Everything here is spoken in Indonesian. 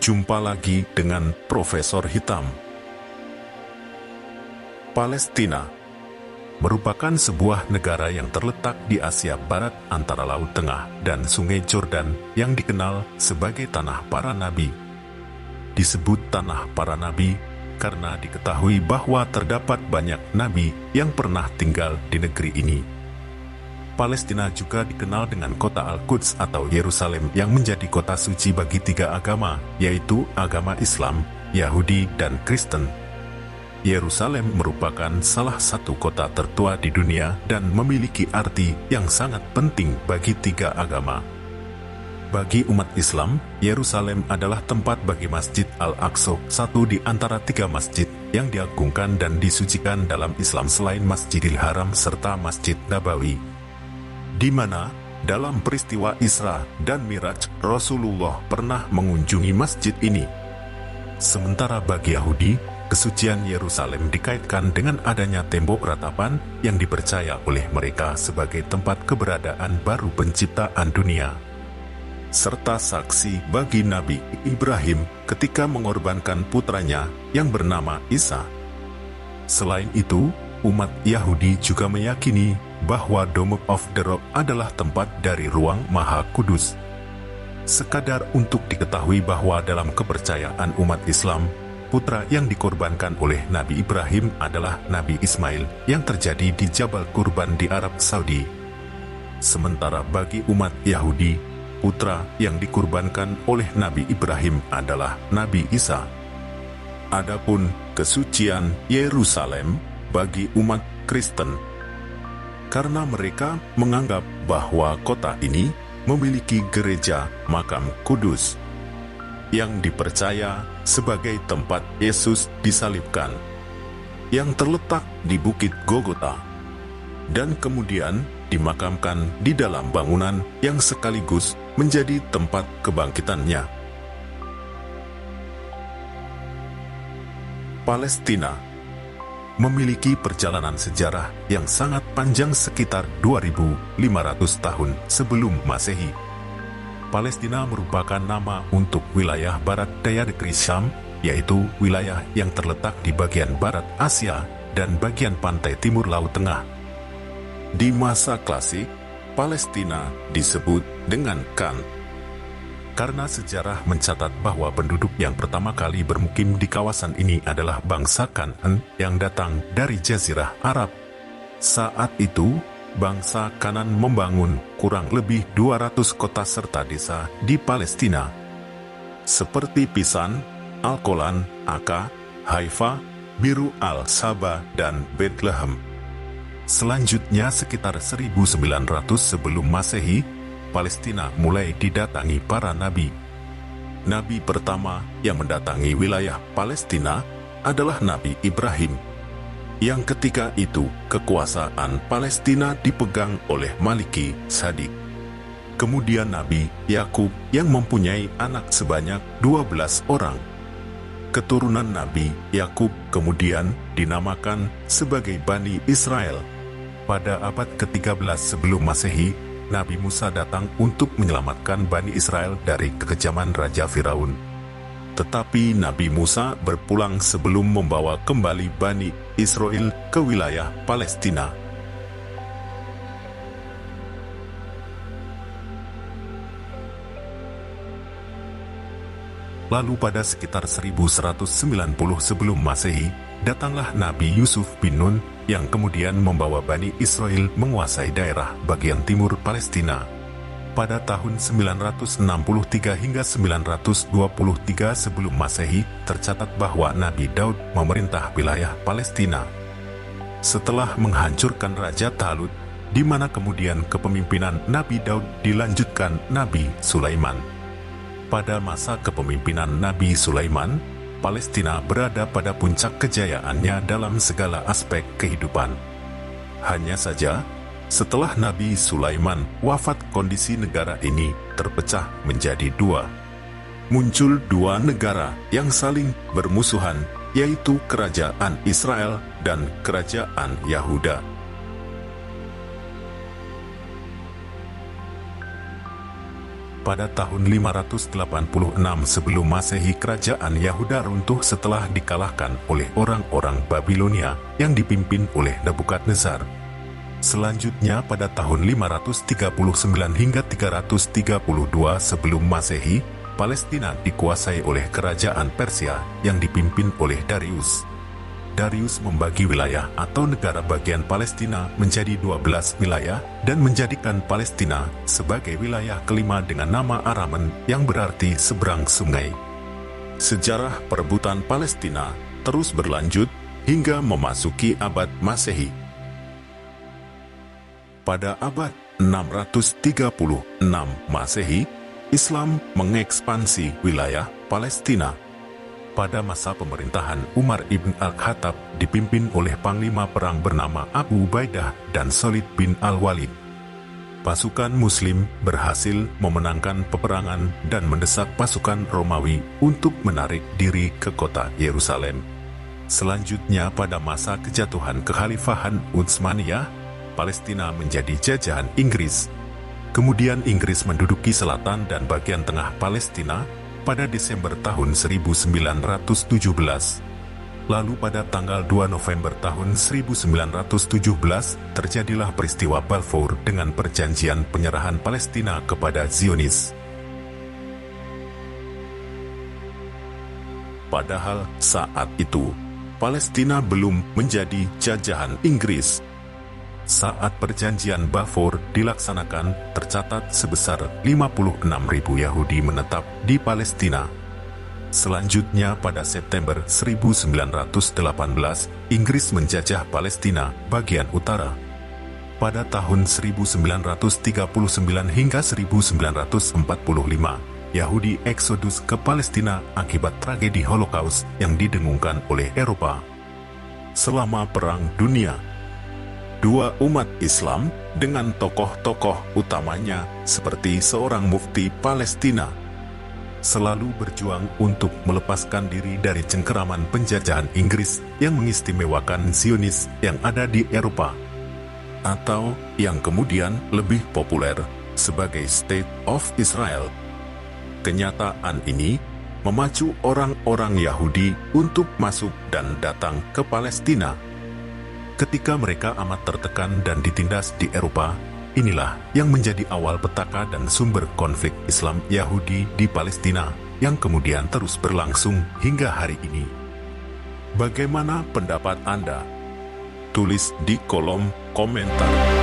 Jumpa lagi dengan Profesor Hitam. Palestina merupakan sebuah negara yang terletak di Asia Barat antara Laut Tengah dan Sungai Jordan yang dikenal sebagai Tanah Para Nabi. Disebut Tanah Para Nabi karena diketahui bahwa terdapat banyak nabi yang pernah tinggal di negeri ini. Palestina juga dikenal dengan kota Al-Quds atau Yerusalem yang menjadi kota suci bagi tiga agama, yaitu agama Islam, Yahudi, dan Kristen. Yerusalem merupakan salah satu kota tertua di dunia dan memiliki arti yang sangat penting bagi tiga agama. Bagi umat Islam, Yerusalem adalah tempat bagi Masjid Al-Aqsa, satu di antara tiga masjid yang diagungkan dan disucikan dalam Islam selain Masjidil Haram serta Masjid Nabawi, di mana dalam peristiwa Isra dan Miraj, Rasulullah pernah mengunjungi masjid ini. Sementara bagi Yahudi, kesucian Yerusalem dikaitkan dengan adanya tembok ratapan yang dipercaya oleh mereka sebagai tempat keberadaan baru penciptaan dunia, serta saksi bagi Nabi Ibrahim ketika mengorbankan putranya yang bernama Isa. Selain itu, umat Yahudi juga meyakini bahwa Dome of the Rock adalah tempat dari ruang Maha Kudus. Sekadar untuk diketahui bahwa dalam kepercayaan umat Islam, putra yang dikorbankan oleh Nabi Ibrahim adalah Nabi Ismail yang terjadi di Jabal Qurban di Arab Saudi. Sementara bagi umat Yahudi, putra yang dikorbankan oleh Nabi Ibrahim adalah Nabi Isa. Adapun kesucian Yerusalem bagi umat Kristen, karena mereka menganggap bahwa kota ini memiliki gereja makam kudus yang dipercaya sebagai tempat Yesus disalibkan, yang terletak di Bukit Golgota, dan kemudian dimakamkan di dalam bangunan yang sekaligus menjadi tempat kebangkitannya. Palestina memiliki perjalanan sejarah yang sangat panjang sekitar 2.500 tahun sebelum Masehi. Palestina merupakan nama untuk wilayah barat daya negeri Syam, yaitu wilayah yang terletak di bagian barat Asia dan bagian pantai timur Laut Tengah. Di masa klasik, Palestina disebut dengan Kan, karena sejarah mencatat bahwa penduduk yang pertama kali bermukim di kawasan ini adalah bangsa Kan'an yang datang dari Jazirah Arab. Saat itu, bangsa Kan'an membangun kurang lebih 200 kota serta desa di Palestina, seperti Pisan, Al-Qolan, Akka, Haifa, Biru al-Saba, dan Bethlehem. Selanjutnya sekitar 1900 sebelum Masehi, Palestina mulai didatangi para nabi. Nabi pertama yang mendatangi wilayah Palestina adalah Nabi Ibrahim, yang ketika itu kekuasaan Palestina dipegang oleh Maliki Sadik. Kemudian Nabi Yakub yang mempunyai anak sebanyak 12 orang. Keturunan Nabi Yakub kemudian dinamakan sebagai Bani Israel. Pada abad ke-13 sebelum Masehi, Nabi Musa datang untuk menyelamatkan Bani Israel dari kekejaman Raja Firaun. Tetapi Nabi Musa berpulang sebelum membawa kembali Bani Israel ke wilayah Palestina. Lalu pada sekitar 1190 sebelum Masehi, datanglah Nabi Yusuf bin Nun yang kemudian membawa Bani Israel menguasai daerah bagian timur Palestina. Pada tahun 963 hingga 923 sebelum Masehi, tercatat bahwa Nabi Daud memerintah wilayah Palestina. Setelah menghancurkan Raja Talut, di mana kemudian kepemimpinan Nabi Daud dilanjutkan Nabi Sulaiman. Pada masa kepemimpinan Nabi Sulaiman, Palestina berada pada puncak kejayaannya dalam segala aspek kehidupan. Hanya saja, setelah Nabi Sulaiman wafat, kondisi negara ini terpecah menjadi dua. Muncul dua negara yang saling bermusuhan, yaitu Kerajaan Israel dan Kerajaan Yahuda. Pada tahun 586 sebelum Masehi, kerajaan Yahuda runtuh setelah dikalahkan oleh orang-orang Babilonia yang dipimpin oleh Nebukadnezar. Selanjutnya pada tahun 539 hingga 332 sebelum Masehi, Palestina dikuasai oleh kerajaan Persia yang dipimpin oleh Darius. Darius membagi wilayah atau negara bagian Palestina menjadi 12 wilayah dan menjadikan Palestina sebagai wilayah kelima dengan nama Aramen yang berarti seberang sungai. Sejarah perebutan Palestina terus berlanjut hingga memasuki abad Masehi. Pada abad 636 Masehi, Islam mengekspansi wilayah Palestina. Pada masa pemerintahan Umar ibn al-Khattab dipimpin oleh panglima perang bernama Abu Ubaidah dan Khalid bin al-Walid. Pasukan Muslim berhasil memenangkan peperangan dan mendesak pasukan Romawi untuk menarik diri ke kota Yerusalem. Selanjutnya pada masa kejatuhan kekhalifahan Utsmaniyah, Palestina menjadi jajahan Inggris. Kemudian Inggris menduduki selatan dan bagian tengah Palestina pada Desember tahun 1917. Lalu pada tanggal 2 November tahun 1917 terjadilah peristiwa Balfour dengan perjanjian penyerahan Palestina kepada Zionis. Padahal saat itu, Palestina belum menjadi jajahan Inggris. Saat perjanjian Balfour dilaksanakan, tercatat sebesar 56.000 Yahudi menetap di Palestina. Selanjutnya pada September 1918, Inggris menjajah Palestina bagian utara. Pada tahun 1939 hingga 1945, Yahudi eksodus ke Palestina akibat tragedi Holocaust yang didengungkan oleh Eropa. Selama Perang Dunia, dua umat Islam dengan tokoh-tokoh utamanya seperti seorang mufti Palestina selalu berjuang untuk melepaskan diri dari cengkeraman penjajahan Inggris yang mengistimewakan Zionis yang ada di Eropa, atau yang kemudian lebih populer sebagai State of Israel. Kenyataan ini memacu orang-orang Yahudi untuk masuk dan datang ke Palestina. Ketika mereka amat tertekan dan ditindas di Eropa, inilah yang menjadi awal petaka dan sumber konflik Islam Yahudi di Palestina yang kemudian terus berlangsung hingga hari ini. Bagaimana pendapat Anda? Tulis di kolom komentar.